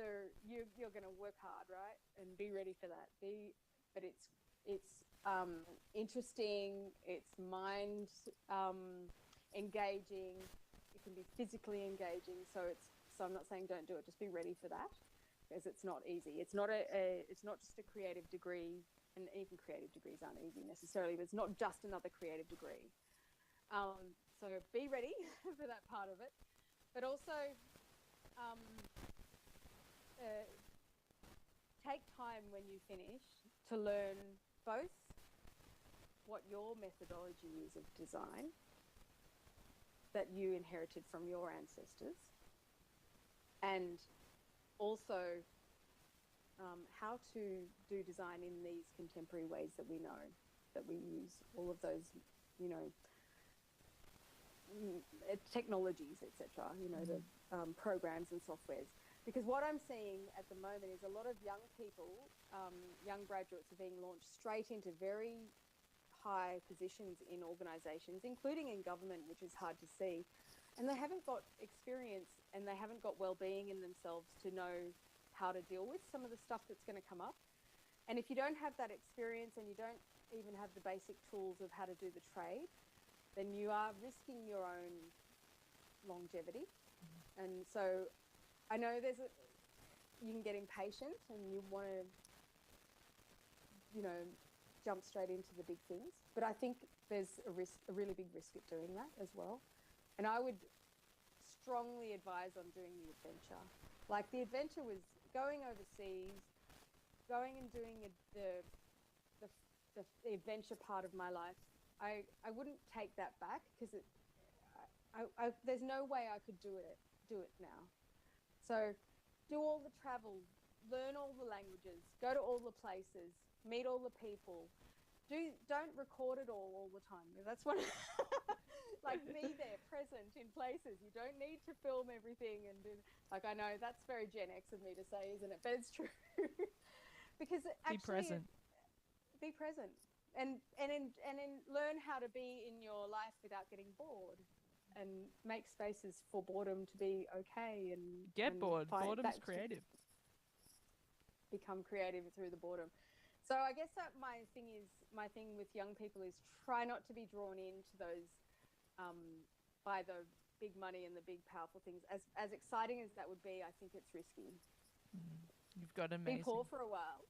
Speaker 2: you're going to work hard, right, and be ready for that. But it's interesting. It's mind engaging. It can be physically engaging. So I'm not saying don't do it. Just be ready for that, because it's not easy. It's not just a creative degree, and even creative degrees aren't easy necessarily. But it's not just another creative degree. So be ready for that part of it, but also take time when you finish to learn both what your methodology is of design that you inherited from your ancestors, and also how to do design in these contemporary ways that we know, that we use all of those, technologies, etc., the programs and softwares. Because what I'm seeing at the moment is a lot of young people, young graduates, are being launched straight into very high positions in organisations, including in government, which is hard to see. And they haven't got experience, and they haven't got well-being in themselves to know how to deal with some of the stuff that's going to come up. And if you don't have that experience, and you don't even have the basic tools of how to do the trade, then you are risking your own longevity. Mm-hmm. And so I know you can get impatient and you want to, jump straight into the big things. But I think there's a really big risk at doing that as well. And I would strongly advise on doing the adventure. Like, the adventure was going overseas, going and doing the adventure part of my life. I wouldn't take that back, because there's no way I could do it now. So do all the travel, learn all the languages, go to all the places, meet all the people. Don't record it all the time. That's what like, be there, present. present in places. You don't need to film everything and do, like, I know that's very Gen X of me to say, isn't it? But it's true. Because actually, be present and learn how to be in your life without getting bored, and make spaces for boredom to be okay, and
Speaker 1: get bored. Boredom's creative.
Speaker 2: Become creative through the boredom. So I guess that my thing with young people is try not to be drawn into those by the big money and the big powerful things. As exciting as that would be, I think it's risky.
Speaker 1: You've got amazing.
Speaker 2: Be poor for a while.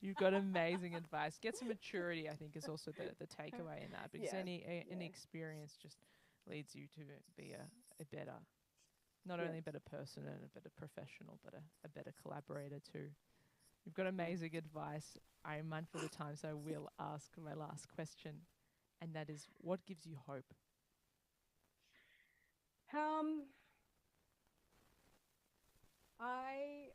Speaker 1: You've got amazing advice. Get some maturity, I think, is also the takeaway in that, because any experience just leads you to be a better, not only a better person and a better professional, but a better collaborator too. You've got amazing advice. I am mindful of the time, so I will ask my last question, and that is, what gives you hope?
Speaker 2: I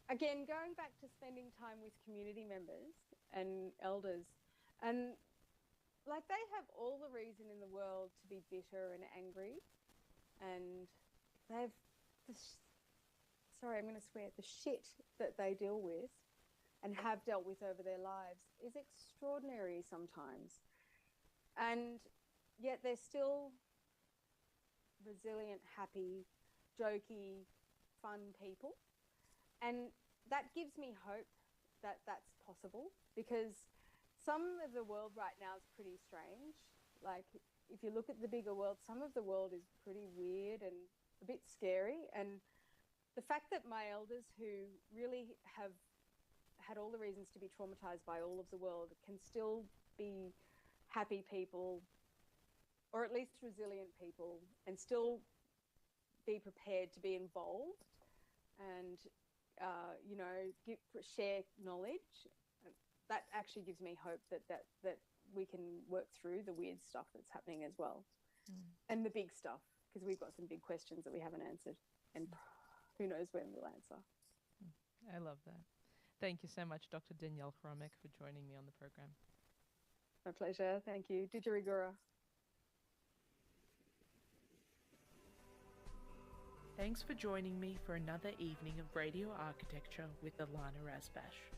Speaker 2: again, going back to spending time with community members and elders, and like, they have all the reason in the world to be bitter and angry, and they've sorry, I'm going to swear, the shit that they deal with and have dealt with over their lives is extraordinary sometimes. And yet they're still resilient, happy, jokey, fun people. And that gives me hope that that's possible, because some of the world right now is pretty strange. Like, if you look at the bigger world, some of the world is pretty weird and a bit scary. And the fact that my elders, who really have had all the reasons to be traumatized by all of the world, can still be happy people, or at least resilient people, and still be prepared to be involved and, share knowledge, that actually gives me hope that we can work through the weird stuff that's happening as well. And the big stuff, because we've got some big questions that we haven't answered, and who knows when we'll answer.
Speaker 1: I love that. Thank you so much, Dr. Daniele Hromek, for joining me on the program.
Speaker 2: My pleasure. Thank you. Didgerigura.
Speaker 1: Thanks for joining me for another evening of Radio Architecture with Ilana Razbash.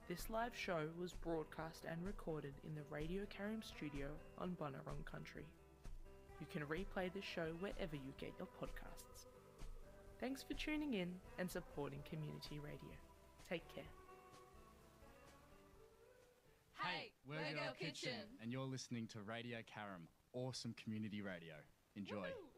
Speaker 1: This live show was broadcast and recorded in the Radio Karim studio on Bunurong Country. You can replay the show wherever you get your podcasts. Thanks for tuning in and supporting community radio. Take care.
Speaker 3: Hey, we're Girl Kitchen, and you're listening to Radio Karim, awesome community radio. Enjoy. Woo-hoo.